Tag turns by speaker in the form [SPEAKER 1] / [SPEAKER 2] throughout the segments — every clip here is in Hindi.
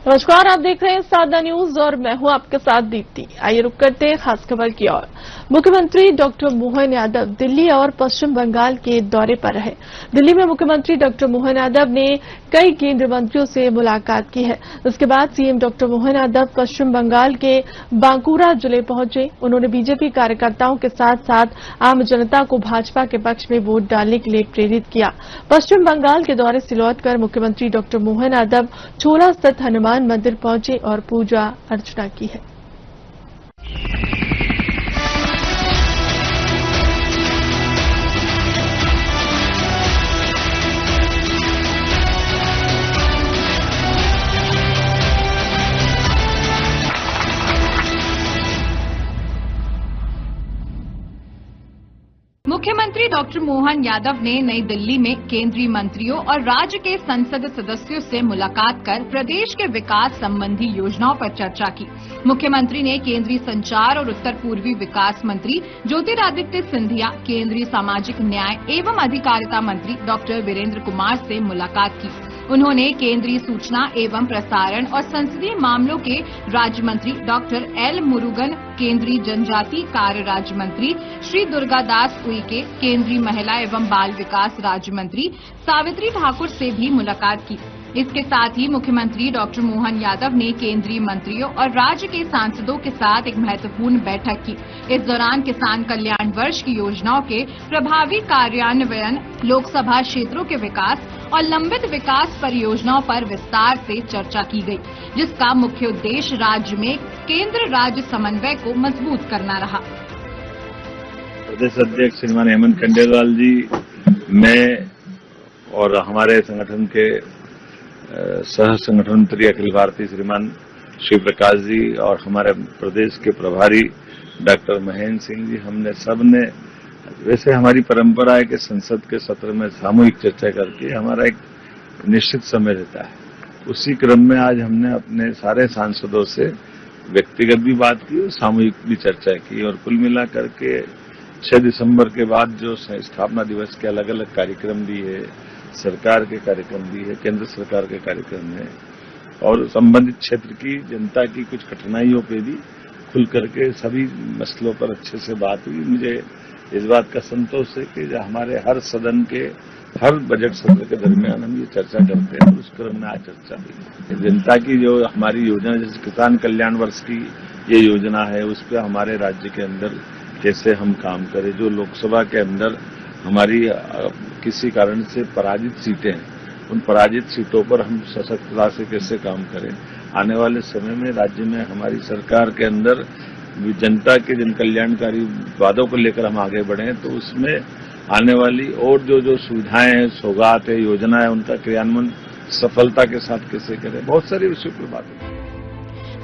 [SPEAKER 1] नमस्कार, आप देख रहे हैं सादा न्यूज और मैं हूं आपके साथ दीप्ति। आइए रुक करते हैं खास खबर की ओर। मुख्यमंत्री डॉक्टर मोहन यादव दिल्ली और पश्चिम बंगाल के दौरे पर रहे। दिल्ली में मुख्यमंत्री डॉक्टर मोहन यादव ने कई केंद्रीय मंत्रियों से मुलाकात की है। उसके बाद सीएम डॉक्टर मोहन यादव पश्चिम बंगाल के बांकुरा जिले पहुंचे। उन्होंने बीजेपी कार्यकर्ताओं के साथ साथ आम जनता को भाजपा के पक्ष में वोट डालने के लिए प्रेरित किया। पश्चिम बंगाल के दौरे से लौटकर मुख्यमंत्री डॉक्टर मोहन यादव छोला स्थित हनुमान मंदिर पहुंचे और पूजा अर्चना की है।
[SPEAKER 2] मुख्यमंत्री डॉक्टर मोहन यादव ने नई दिल्ली में केंद्रीय मंत्रियों और राज्य के संसद सदस्यों से मुलाकात कर प्रदेश के विकास संबंधी योजनाओं पर चर्चा की। मुख्यमंत्री ने केंद्रीय संचार और उत्तर पूर्वी विकास मंत्री ज्योतिरादित्य सिंधिया, केंद्रीय सामाजिक न्याय एवं अधिकारिता मंत्री डॉक्टर वीरेंद्र कुमार से मुलाकात की। उन्होंने केंद्रीय सूचना एवं प्रसारण और संसदीय मामलों के राज्य मंत्री डॉक्टर एल मुरुगन, केंद्रीय जनजातीय कार्य राज्य मंत्री श्री दुर्गादास उइके, केंद्रीय महिला एवं बाल विकास राज्य मंत्री सावित्री ठाकुर से भी मुलाकात की। इसके साथ ही मुख्यमंत्री डॉक्टर मोहन यादव ने केंद्रीय मंत्रियों और राज्य के सांसदों के साथ एक महत्वपूर्ण बैठक की। इस दौरान किसान कल्याण वर्ष की योजनाओं के प्रभावी कार्यान्वयन, लोकसभा क्षेत्रों के विकास और लंबित विकास परियोजनाओं पर विस्तार से चर्चा की गई, जिसका मुख्य उद्देश्य राज्य में केंद्र राज्य समन्वय को मजबूत करना रहा।
[SPEAKER 3] प्रदेश अध्यक्ष श्रीमान हेमंत खंडेलवाल जी, मैं और हमारे संगठन के सह संगठन मंत्री अखिल भारतीय श्रीमान शिव प्रकाश जी और हमारे प्रदेश के प्रभारी डॉक्टर महेंद्र सिंह जी, हमने सबने, वैसे हमारी परंपरा है कि संसद के सत्र में सामूहिक चर्चा करके हमारा एक निश्चित समय रहता है। उसी क्रम में आज हमने अपने सारे सांसदों से व्यक्तिगत भी बात की और सामूहिक भी चर्चा की और कुल मिलाकर के 6 दिसंबर के बाद जो स्थापना दिवस के अलग अलग कार्यक्रम भी है, सरकार के कार्यक्रम भी है, केंद्र सरकार के कार्यक्रम है और संबंधित क्षेत्र की जनता की कुछ कठिनाइयों पे भी खुल करके सभी मसलों पर अच्छे से बात हुई। मुझे इस बात का संतोष है कि हमारे हर सदन के हर बजट सत्र के दरमियान हम ये चर्चा करते हैं, उस क्रम में आज चर्चा हुई। जनता की जो हमारी योजना, जैसे किसान कल्याण वर्ष की ये योजना है, उस पर हमारे राज्य के अंदर कैसे हम काम करें। जो लोकसभा के अंदर हमारी किसी कारण से पराजित सीटें हैं, उन पराजित सीटों पर हम सशक्तता से कैसे काम करें। आने वाले समय में राज्य में हमारी सरकार के अंदर जनता के जन कल्याणकारी वादों को लेकर हम आगे बढ़े, तो उसमें आने वाली और जो सुविधाएं हैं, सौगात है, योजना है, उनका क्रियान्वयन सफलता के साथ कैसे करें, बहुत सारे विषयों पर बात है।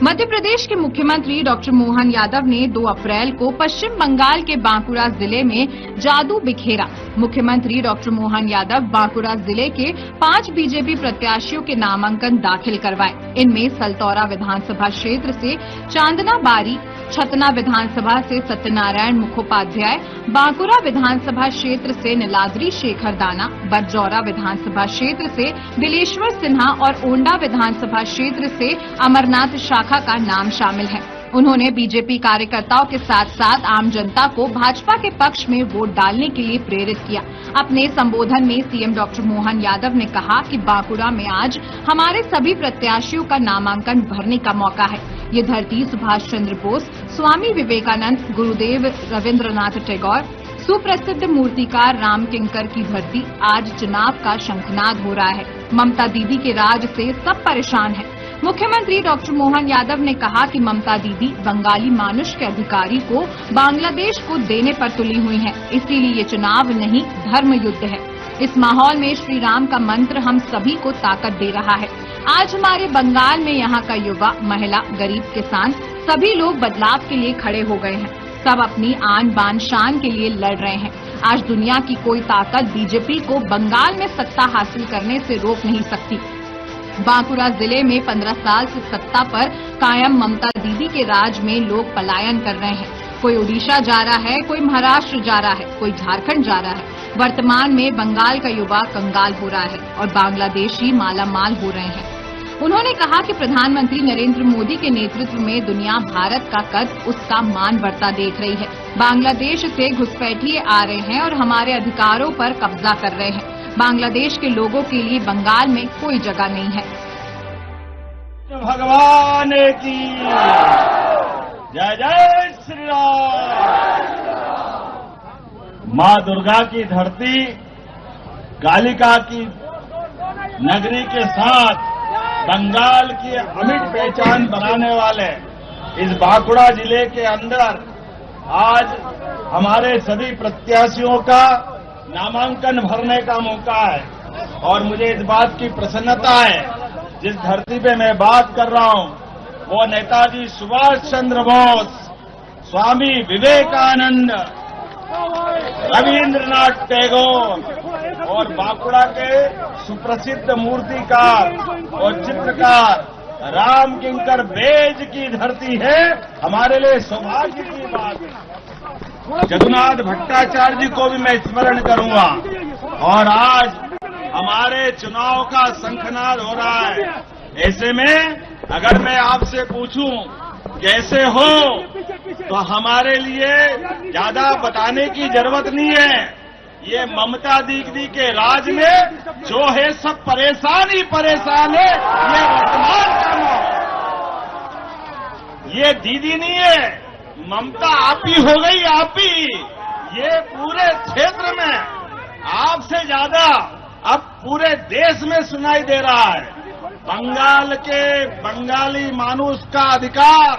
[SPEAKER 2] मध्य प्रदेश के मुख्यमंत्री डॉक्टर मोहन यादव ने 2 अप्रैल को पश्चिम बंगाल के बांकुरा जिले में जादू बिखेरा। मुख्यमंत्री डॉक्टर मोहन यादव बांकुरा जिले के 5 बीजेपी प्रत्याशियों के नामांकन दाखिल करवाए। इनमें सलतौरा विधानसभा क्षेत्र से चांदना बारी, छतना विधानसभा से सत्यनारायण मुखोपाध्याय, बांकुरा विधानसभा क्षेत्र से नीलाद्री शेखर दाना, बरजौरा विधानसभा क्षेत्र से बिलेश्वर सिन्हा और ओंडा विधानसभा क्षेत्र से अमरनाथ शाखा का नाम शामिल है। उन्होंने बीजेपी कार्यकर्ताओं के साथ साथ आम जनता को भाजपा के पक्ष में वोट डालने के लिए प्रेरित किया। अपने संबोधन में सीएम डॉक्टर मोहन यादव ने कहा कि बांकुरा में आज हमारे सभी प्रत्याशियों का नामांकन भरने का मौका है। ये धरती सुभाष चंद्र बोस, स्वामी विवेकानंद, गुरुदेव रविन्द्रनाथ टैगोर, सुप्रसिद्ध मूर्तिकार राम किंकर की धरती। आज चुनाव का शंखनाद हो रहा है। ममता दीदी के राज से सब परेशान है। मुख्यमंत्री डॉक्टर मोहन यादव ने कहा कि ममता दीदी बंगाली मानुष के अधिकारी को बांग्लादेश को देने पर तुली हुई हैं, इसीलिए ये चुनाव नहीं धर्म युद्ध है। इस माहौल में श्री राम का मंत्र हम सभी को ताकत दे रहा है। आज हमारे बंगाल में यहाँ का युवा, महिला, गरीब, किसान सभी लोग बदलाव के लिए खड़े हो गए हैं। सब अपनी आन बान शान के लिए लड़ रहे हैं। आज दुनिया की कोई ताकत बीजेपी को बंगाल में सत्ता हासिल करने से रोक नहीं सकती। बांकुरा जिले में 15 साल से सत्ता पर कायम ममता दीदी के राज में लोग पलायन कर रहे हैं। कोई ओडिशा जा रहा है, कोई महाराष्ट्र जा रहा है, कोई झारखंड जा रहा है। वर्तमान में बंगाल का युवा कंगाल हो रहा है और बांग्लादेशी मालामाल हो रहे हैं। उन्होंने कहा कि प्रधानमंत्री नरेंद्र मोदी के नेतृत्व में दुनिया भारत का कद, उसका मान बढ़ता देख रही है। बांग्लादेश से घुसपैठिए आ रहे हैं और हमारे अधिकारों पर कब्जा कर रहे हैं। बांग्लादेश के लोगों के लिए बंगाल में कोई जगह नहीं है।
[SPEAKER 4] भगवान की जय जय श्री राम। मां दुर्गा की धरती, कालिका की नगरी के साथ बंगाल की अमिट पहचान बनाने वाले इस बांकुड़ा जिले के अंदर आज हमारे सभी प्रत्याशियों का नामांकन भरने का मौका है और मुझे इस बात की प्रसन्नता है, जिस धरती पे मैं बात कर रहा हूं वो नेताजी सुभाष चंद्र बोस, स्वामी विवेकानंद, रविंद्रनाथ टैगोर और बांकुड़ा के सुप्रसिद्ध मूर्तिकार और चित्रकार राम किंकर बेज की धरती है। हमारे लिए सौभाग्य की बात है। जगन्नाथ भट्टाचार्य जी को भी मैं स्मरण करूंगा और आज हमारे चुनाव का शंखनाद हो रहा है। ऐसे में अगर मैं आपसे पूछूं कैसे हो, तो हमारे लिए ज्यादा बताने की जरूरत नहीं है। ये ममता दीदी के राज में जो है सब परेशान ही परेशान है। ये वर्तमान का माहौल, ये दीदी नहीं है, ममता आप ही हो गई, आप ही। ये पूरे क्षेत्र में आपसे ज्यादा अब पूरे देश में सुनाई दे रहा है। बंगाल के बंगाली मानुष का अधिकार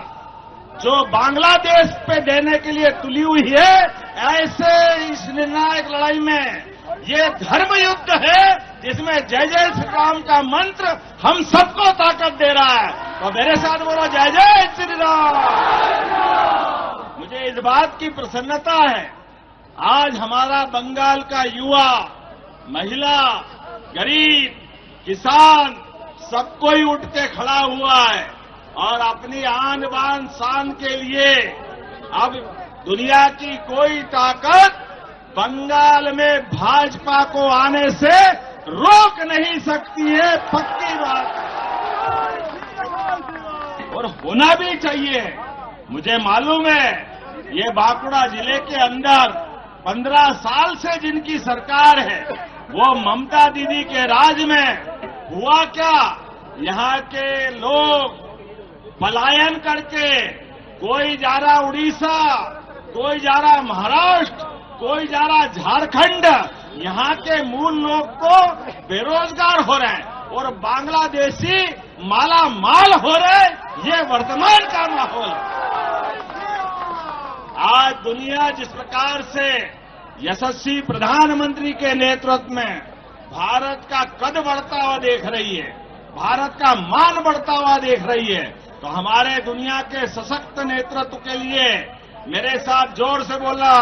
[SPEAKER 4] जो बांग्लादेश पे देने के लिए तुली हुई है, ऐसे इस निर्णायक लड़ाई में ये धर्म युद्ध है जिसमें जय जय श्री राम का मंत्र हम सबको ताकत दे रहा है। तो मेरे साथ बोलो जय जय श्री राम। मुझे इस बात की प्रसन्नता है, आज हमारा बंगाल का युवा, महिला, गरीब, किसान सब कोई उठ के खड़ा हुआ है और अपनी आन बान शान के लिए अब दुनिया की कोई ताकत बंगाल में भाजपा को आने से रोक नहीं सकती है, पक्की बात है। और होना भी चाहिए। मुझे मालूम है ये बांकुड़ा जिले के अंदर 15 साल से जिनकी सरकार है, वो ममता दीदी के राज में हुआ क्या, यहाँ के लोग पलायन करके कोई जा रहा उड़ीसा, कोई जा रहा महाराष्ट्र, कोई जा रहा झारखंड, यहाँ के मूल लोग तो बेरोजगार हो रहे हैं और बांग्लादेशी माला माल हो रहे। ये वर्तमान का माहौल है। आज दुनिया जिस प्रकार से यशस्वी प्रधानमंत्री के नेतृत्व में भारत का कद बढ़ता हुआ देख रही है, भारत का मान बढ़ता हुआ देख रही है, तो हमारे दुनिया के सशक्त नेतृत्व के लिए मेरे साथ जोर से बोलना,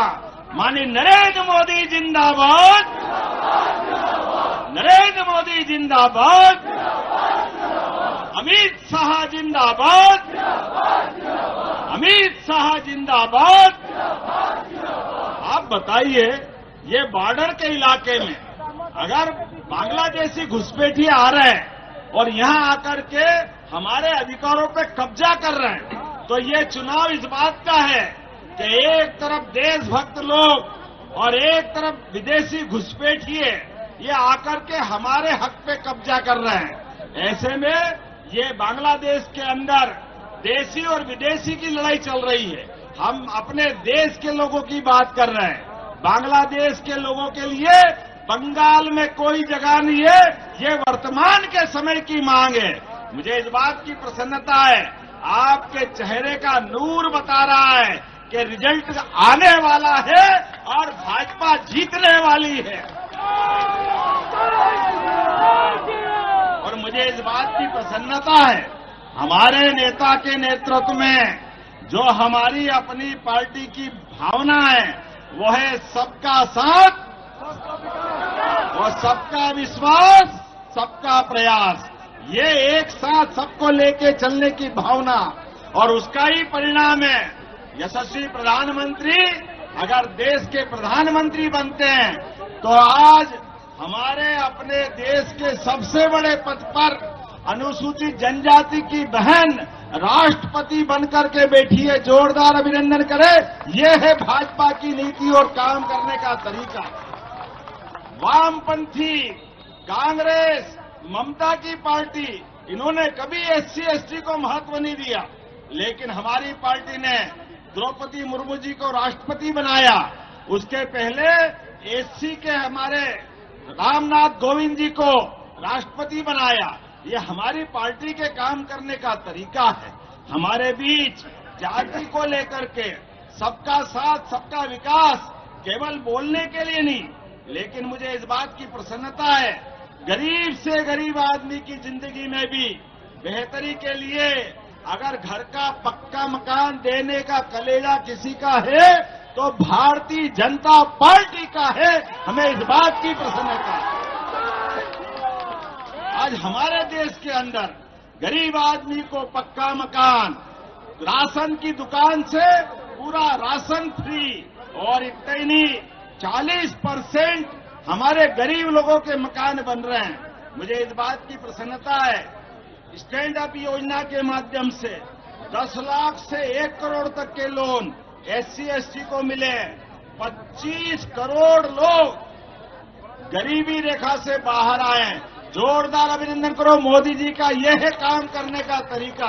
[SPEAKER 4] माननीय नरेंद्र मोदी जिंदाबाद, नरेंद्र मोदी जिंदाबाद, अमित शाह जिंदाबाद, अमित शाह जिंदाबाद। आप बताइए, ये बॉर्डर के इलाके में अगर बांग्लादेशी घुसपैठिए आ रहे हैं और यहां आकर के हमारे अधिकारों पे कब्जा कर रहे हैं, तो ये चुनाव इस बात का है कि एक तरफ देशभक्त लोग और एक तरफ विदेशी घुसपैठिए ये आकर के हमारे हक पे कब्जा कर रहे हैं। ऐसे में ये बांग्लादेश के अंदर देशी और विदेशी की लड़ाई चल रही है। हम अपने देश के लोगों की बात कर रहे हैं। बांग्लादेश के लोगों के लिए बंगाल में कोई जगह नहीं है, ये वर्तमान के समय की मांग है। मुझे इस बात की प्रसन्नता है, आपके चेहरे का नूर बता रहा है कि रिजल्ट आने वाला है और भाजपा जीतने वाली है। और मुझे इस बात की प्रसन्नता है, हमारे नेता के नेतृत्व में जो हमारी अपनी पार्टी की भावना है वो है सबका साथ और सबका विश्वास, सबका प्रयास। ये एक साथ सबको लेके चलने की भावना और उसका ही परिणाम है यशस्वी प्रधानमंत्री अगर देश के प्रधानमंत्री बनते हैं तो आज हमारे अपने देश के सबसे बड़े पद पर अनुसूचित जनजाति की बहन राष्ट्रपति बनकर के बैठी है। जोरदार अभिनंदन करें। यह है भाजपा की नीति और काम करने का तरीका। वामपंथी, कांग्रेस, ममता की पार्टी, इन्होंने कभी एससी एसटी को महत्व नहीं दिया, लेकिन हमारी पार्टी ने द्रौपदी मुर्मू जी को राष्ट्रपति बनाया। उसके पहले एससी के हमारे रामनाथ कोविंद जी को राष्ट्रपति बनाया। ये हमारी पार्टी के काम करने का तरीका है। हमारे बीच जाति को लेकर के सबका साथ, सबका विकास केवल बोलने के लिए नहीं, लेकिन मुझे इस बात की प्रसन्नता है, गरीब से गरीब आदमी की जिंदगी में भी बेहतरी के लिए अगर घर का पक्का मकान देने का कलेजा किसी का है तो भारतीय जनता पार्टी का है। हमें इस बात की प्रसन्नता है। आज हमारे देश के अंदर गरीब आदमी को पक्का मकान, राशन की दुकान से पूरा राशन फ्री, और इतना ही नहीं 40% हमारे गरीब लोगों के मकान बन रहे हैं। मुझे इस बात की प्रसन्नता है, स्टैंड अप योजना के माध्यम से 10 लाख से 1 करोड़ तक के लोन एससी एसटी को मिले। 25 करोड़ लोग गरीबी रेखा से बाहर आए। जोरदार अभिनंदन करो मोदी जी का। यह है काम करने का तरीका।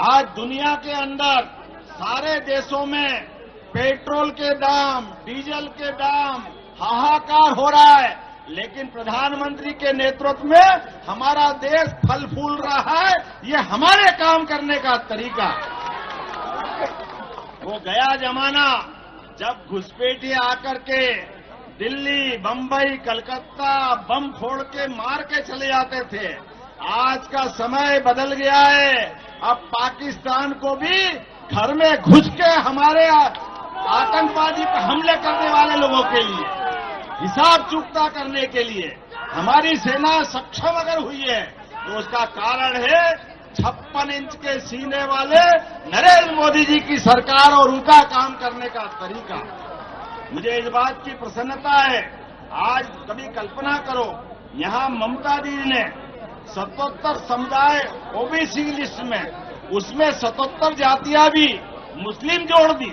[SPEAKER 4] आज दुनिया के अंदर सारे देशों में पेट्रोल के दाम, डीजल के दाम हाहाकार हो रहा है, लेकिन प्रधानमंत्री के नेतृत्व में हमारा देश फल फूल रहा है। ये हमारे काम करने का तरीका। वो गया जमाना जब घुसपैठिए आकर के दिल्ली, बंबई, कलकत्ता बम फोड़ के मार के चले जाते थे। आज का समय बदल गया है। अब पाकिस्तान को भी घर में घुस के हमारे आतंकवादी पर हमले करने वाले लोगों के लिए हिसाब चुकता करने के लिए हमारी सेना सक्षम अगर हुई है तो उसका कारण है 56 इंच के सीने वाले नरेंद्र मोदी जी की सरकार और उनका काम करने का तरीका। मुझे इस बात की प्रसन्नता है। आज कभी कल्पना करो, यहां ममता दीदी ने 77 समुदाय ओबीसी लिस्ट में, उसमें 77 जातियां भी मुस्लिम जोड़ दी।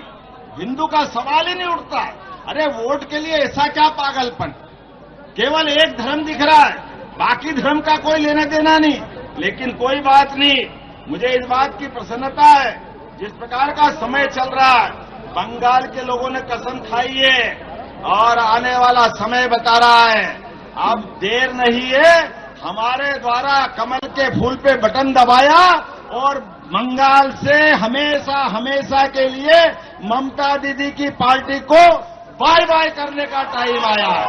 [SPEAKER 4] हिंदू का सवाल ही नहीं उठता। अरे वोट के लिए ऐसा क्या पागलपन? केवल एक धर्म दिख रहा है, बाकी धर्म का कोई लेना देना नहीं। लेकिन कोई बात नहीं, मुझे इस बात की प्रसन्नता है, जिस प्रकार का समय चल रहा है, बंगाल के लोगों ने कसम खाई है और आने वाला समय बता रहा है। अब देर नहीं है, हमारे द्वारा कमल के फूल पे बटन दबाया और बंगाल से हमेशा हमेशा के लिए ममता दीदी की पार्टी को बाय बाय करने का टाइम आया है।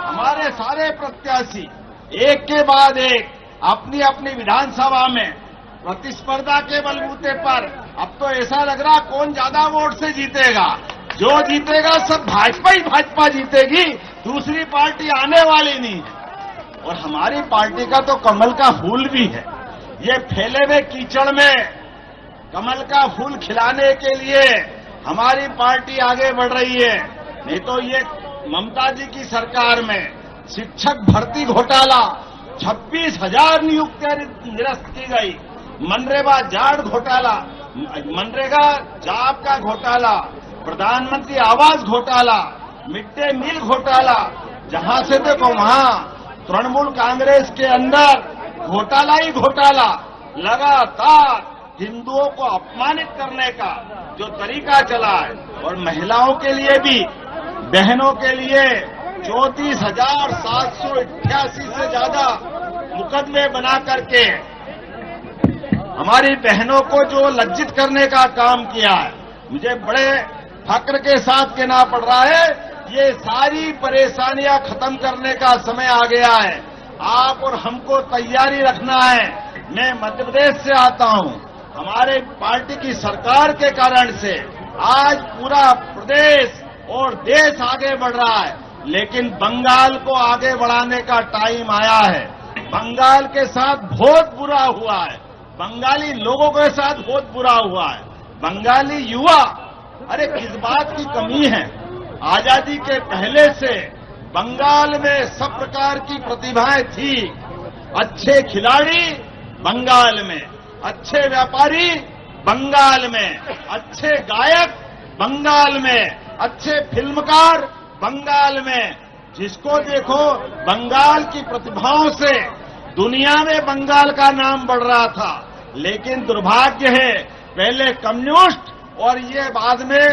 [SPEAKER 4] हमारे सारे प्रत्याशी एक के बाद एक अपनी अपनी विधानसभा में प्रतिस्पर्धा के बलबूते पर, अब तो ऐसा लग रहा कौन ज्यादा वोट से जीतेगा। जो जीतेगा सब भाजपा ही भाजपा जीतेगी, दूसरी पार्टी आने वाली नहीं है। और हमारी पार्टी का तो कमल का फूल भी है। ये फैले हुए कीचड़ में कमल का फूल खिलाने के लिए हमारी पार्टी आगे बढ़ रही है। नहीं तो ये ममता जी की सरकार में शिक्षक भर्ती घोटाला, 26,000 नियुक्तियां निरस्त की गई, मनरेगा जाट घोटाला, मनरेगा जॉब का घोटाला, प्रधानमंत्री आवास घोटाला, मिड डे मील घोटाला, जहां से देखो वहां तृणमूल कांग्रेस के अंदर घोटाला ही घोटाला। लगातार हिंदुओं को अपमानित करने का जो तरीका चला है, और महिलाओं के लिए भी, बहनों के लिए 34,788 से ज्यादा मुकदमे बना करके हमारी बहनों को जो लज्जित करने का काम किया है, मुझे बड़े फक्र के साथ कहना पड़ रहा है, ये सारी परेशानियां खत्म करने का समय आ गया है। आप और हमको तैयारी रखना है। मैं मध्य प्रदेश से आता हूं। हमारे पार्टी की सरकार के कारण से आज पूरा प्रदेश और देश आगे बढ़ रहा है, लेकिन बंगाल को आगे बढ़ाने का टाइम आया है। बंगाल के साथ बहुत बुरा हुआ है, बंगाली लोगों के साथ बहुत बुरा हुआ है। बंगाली युवा, अरे किस बात की कमी है? आजादी के पहले से बंगाल में सब प्रकार की प्रतिभाएं थी। अच्छे खिलाड़ी बंगाल में, अच्छे व्यापारी बंगाल में, अच्छे गायक बंगाल में, अच्छे फिल्मकार बंगाल में। जिसको देखो बंगाल की प्रतिभाओं से दुनिया में बंगाल का नाम बढ़ रहा था। लेकिन दुर्भाग्य है, पहले कम्युनिस्ट और ये बाद में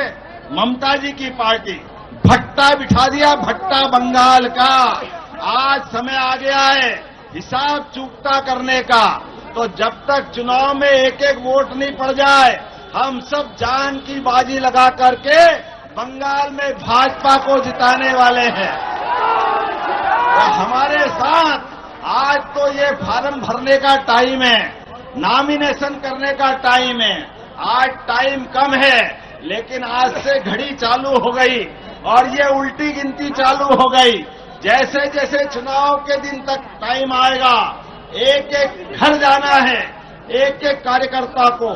[SPEAKER 4] ममता जी की पार्टी, भट्टा बिठा दिया, भट्टा बंगाल का। आज समय आ गया है हिसाब चूकता करने का। तो जब तक चुनाव में एक एक वोट नहीं पड़ जाए, हम सब जान की बाजी लगा करके बंगाल में भाजपा को जिताने वाले हैं। तो हमारे साथ आज तो ये फार्म भरने का टाइम है, नॉमिनेशन करने का टाइम है। आज टाइम कम है, लेकिन आज से घड़ी चालू हो गई और ये उल्टी गिनती चालू हो गई। जैसे जैसे चुनाव के दिन तक टाइम आएगा, एक एक घर जाना है, एक एक कार्यकर्ता को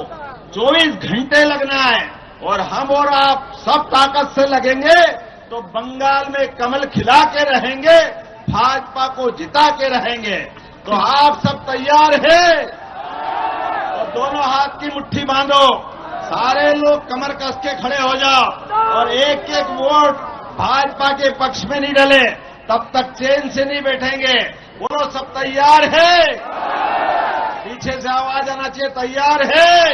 [SPEAKER 4] 24 घंटे लगना है और हम और आप सब ताकत से लगेंगे तो बंगाल में कमल खिला के रहेंगे, भाजपा को जिता के रहेंगे। तो आप सब तैयार हैं? तो दोनों हाथ की मुट्ठी बांधो, सारे लोग कमर कस के खड़े हो जाओ और एक एक वोट भाजपा के पक्ष में नहीं डले तब तक चैन से नहीं बैठेंगे। बोलो सब तैयार है? पीछे से आवाज आना चाहिए, तैयार है?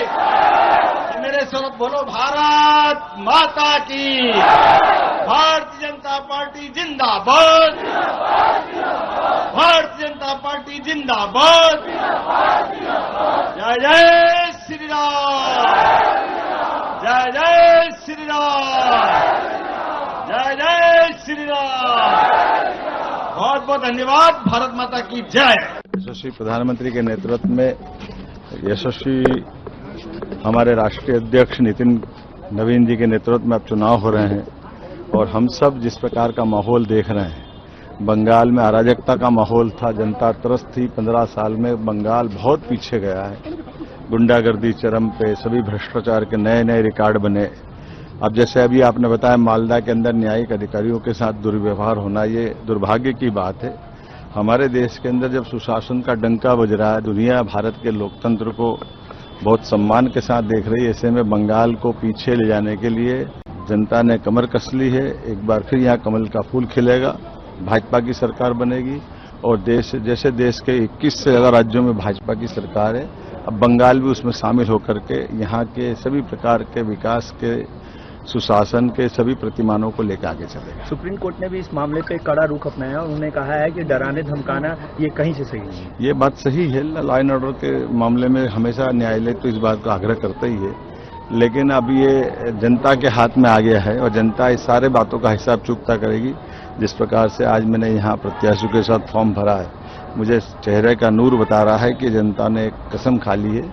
[SPEAKER 4] तो मेरे साथ बोलो भारत माता की, भारतीय जनता पार्टी जिंदाबाद, भारतीय जनता पार्टी जिंदाबाद। जय जय श्री राम, जय जय श्री राम, जय जय श्री राम। बहुत बहुत धन्यवाद। भारत माता की जय।
[SPEAKER 3] यशस्वी प्रधानमंत्री के नेतृत्व में यशस्वी हमारे राष्ट्रीय अध्यक्ष नितिन नवीन जी के नेतृत्व में अब चुनाव हो रहे हैं और हम सब जिस प्रकार का माहौल देख रहे हैं, बंगाल में अराजकता का माहौल था, जनता त्रस्त थी। 15 साल में बंगाल बहुत पीछे गया है, गुंडागर्दी चरम पे, सभी भ्रष्टाचार के नए नए रिकॉर्ड बने। अब जैसे अभी आपने बताया मालदा के अंदर न्यायिक अधिकारियों के साथ दुर्व्यवहार होना, ये दुर्भाग्य की बात है। हमारे देश के अंदर जब सुशासन का डंका बज रहा है, दुनिया भारत के लोकतंत्र को बहुत सम्मान के साथ देख रही है, ऐसे में बंगाल को पीछे ले जाने के लिए जनता ने कमर कस ली है। एक बार फिर यहाँ कमल का फूल खिलेगा, भाजपा की सरकार बनेगी और जैसे देश के 21 से ज्यादा राज्यों में भाजपा की सरकार है, अब बंगाल भी उसमें शामिल होकर के यहाँ के सभी प्रकार के विकास के, सुशासन के सभी प्रतिमानों को लेकर आगे चलेगा।
[SPEAKER 5] सुप्रीम कोर्ट ने भी इस मामले पे कड़ा रुख अपनाया और उन्होंने कहा है कि डराने धमकाना ये कहीं से सही नहीं है।
[SPEAKER 3] ये बात सही है, लॉ एंड ऑर्डर के मामले में हमेशा न्यायालय तो इस बात का आग्रह करता ही है, लेकिन अब ये जनता के हाथ में आ गया है और जनता इस सारे बातों का हिसाब चुकता करेगी। जिस प्रकार से आज मैंने यहाँ प्रत्याशियों के साथ फॉर्म भरा है, मुझे चेहरे का नूर बता रहा है कि जनता ने एक कसम खा ली है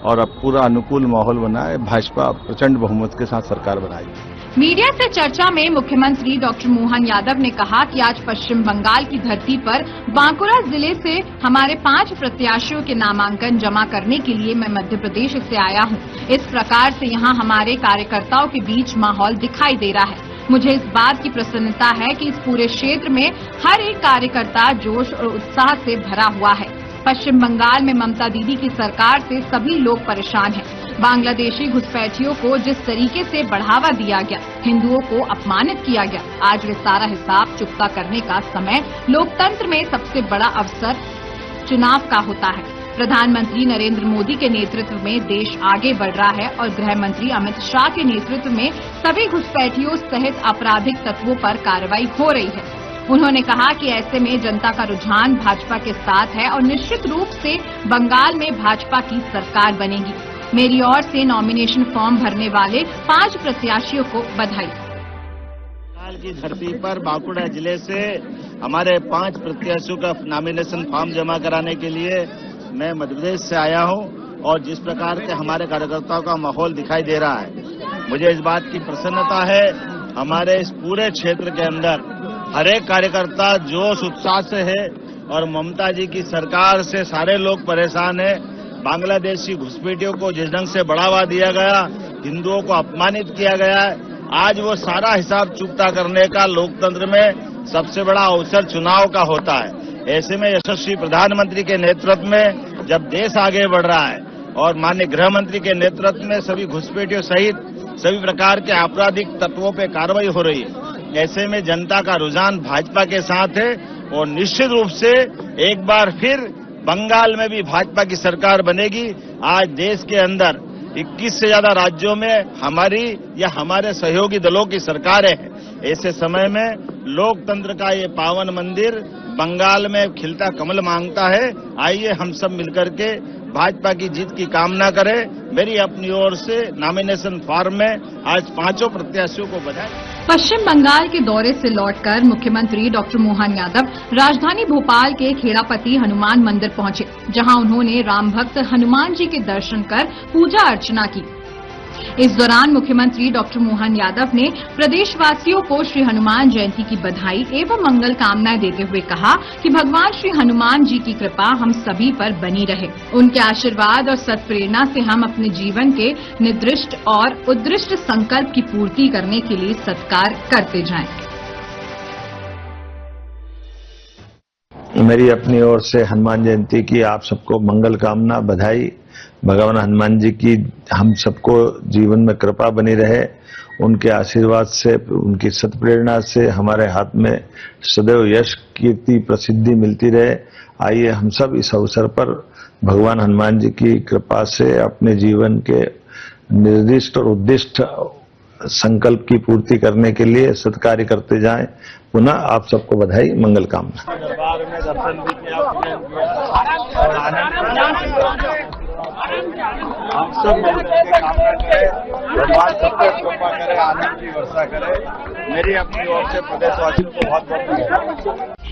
[SPEAKER 3] और अब पूरा अनुकूल माहौल बना है। भाजपा प्रचंड बहुमत के साथ सरकार बनाएगी।
[SPEAKER 2] मीडिया से चर्चा में मुख्यमंत्री डॉक्टर मोहन यादव ने कहा कि आज पश्चिम बंगाल की धरती पर बांकुरा जिले से हमारे 5 प्रत्याशियों के नामांकन जमा करने के लिए मैं मध्य प्रदेश से आया हूं। इस प्रकार से यहां हमारे कार्यकर्ताओं के बीच माहौल दिखाई दे रहा है। मुझे इस बात की प्रसन्नता है कि इस पूरे क्षेत्र में हर एक कार्यकर्ता जोश और उत्साह से भरा हुआ है। पश्चिम बंगाल में ममता दीदी की सरकार से सभी लोग परेशान हैं। बांग्लादेशी घुसपैठियों को जिस तरीके से बढ़ावा दिया गया, हिंदुओं को अपमानित किया गया, आज वे सारा हिसाब चुकता करने का समय लोकतंत्र में सबसे बड़ा अवसर चुनाव का होता है। प्रधानमंत्री नरेंद्र मोदी के नेतृत्व में देश आगे बढ़ रहा है और गृह मंत्री अमित शाह के नेतृत्व में सभी घुसपैठियों सहित आपराधिक तत्वों पर कार्रवाई हो रही है। उन्होंने कहा कि ऐसे में जनता का रुझान भाजपा के साथ है और निश्चित रूप से बंगाल में भाजपा की सरकार बनेगी। मेरी ओर से नॉमिनेशन फॉर्म भरने वाले 5 प्रत्याशियों को बधाई।
[SPEAKER 6] बंगाल की धरती पर बांकुड़ा जिले से हमारे 5 प्रत्याशियों का नॉमिनेशन फॉर्म जमा कराने के लिए मैं मध्य प्रदेश से आया हूं और जिस प्रकार के हमारे कार्यकर्ताओं का माहौल दिखाई दे रहा है, मुझे इस बात की प्रसन्नता है। हमारे इस पूरे क्षेत्र के अंदर हर एक कार्यकर्ता जोश उत्साह से है और ममता जी की सरकार से सारे लोग परेशान हैं। बांग्लादेशी घुसपैठियों को जिस ढंग से बढ़ावा दिया गया, हिंदुओं को अपमानित किया गया है, आज वो सारा हिसाब चुकता करने का लोकतंत्र में सबसे बड़ा अवसर चुनाव का होता है। ऐसे में यशस्वी प्रधानमंत्री के नेतृत्व में जब देश आगे बढ़ रहा है और माननीय गृह मंत्री के नेतृत्व में सभी घुसपैठियों सहित सभी प्रकार के आपराधिक तत्वों पर कार्रवाई हो रही है, ऐसे में जनता का रुझान भाजपा के साथ है और निश्चित रूप से एक बार फिर बंगाल में भी भाजपा की सरकार बनेगी। आज देश के अंदर 21 से ज्यादा राज्यों में हमारी या हमारे सहयोगी दलों की सरकारें हैं। ऐसे समय में लोकतंत्र का ये पावन मंदिर बंगाल में खिलता कमल मांगता है। आइए हम सब मिलकर के भाजपा की जीत की कामना करें। मेरी अपनी ओर से नॉमिनेशन फॉर्म में आज 5 प्रत्याशियों को बधाई।
[SPEAKER 2] पश्चिम बंगाल के दौरे से लौटकर मुख्यमंत्री डॉक्टर मोहन यादव राजधानी भोपाल के खेड़ापति हनुमान मंदिर पहुंचे, जहां उन्होंने राम भक्त हनुमान जी के दर्शन कर पूजा अर्चना की। इस दौरान मुख्यमंत्री डॉक्टर मोहन यादव ने प्रदेशवासियों को श्री हनुमान जयंती की बधाई एवं मंगल कामनाएं देते हुए कहा कि भगवान श्री हनुमान जी की कृपा हम सभी पर बनी रहे। उनके आशीर्वाद और सत्प्रेरणा से हम अपने जीवन के निर्दिष्ट और उद्दिष्ट संकल्प की पूर्ति करने के लिए सत्कार करते जाएं।
[SPEAKER 3] मेरी अपनी ओर से हनुमान जयंती की आप सबको मंगल कामना, बधाई। भगवान हनुमान जी की हम सबको जीवन में कृपा बनी रहे, उनके आशीर्वाद से, उनकी सत्प्रेरणा से हमारे हाथ में सदैव यश, कीर्ति, प्रसिद्धि मिलती रहे। आइए हम सब इस अवसर पर भगवान हनुमान जी की कृपा से अपने जीवन के निर्दिष्ट और उद्दिष्ट संकल्प की पूर्ति करने के लिए सत्कार्य करते जाएं। पुनः आप सबको बधाई, मंगल कामना।
[SPEAKER 6] दरबार में दर्शन भी किया, पूजन किया और आनंद हम सब मिलकर के कामना करें, भगवान सबको कृपा करे, आनंद की वर्षा करे। मेरी अपनी ओर से प्रदेशवासियों को बहुत बहुत धन्यवाद।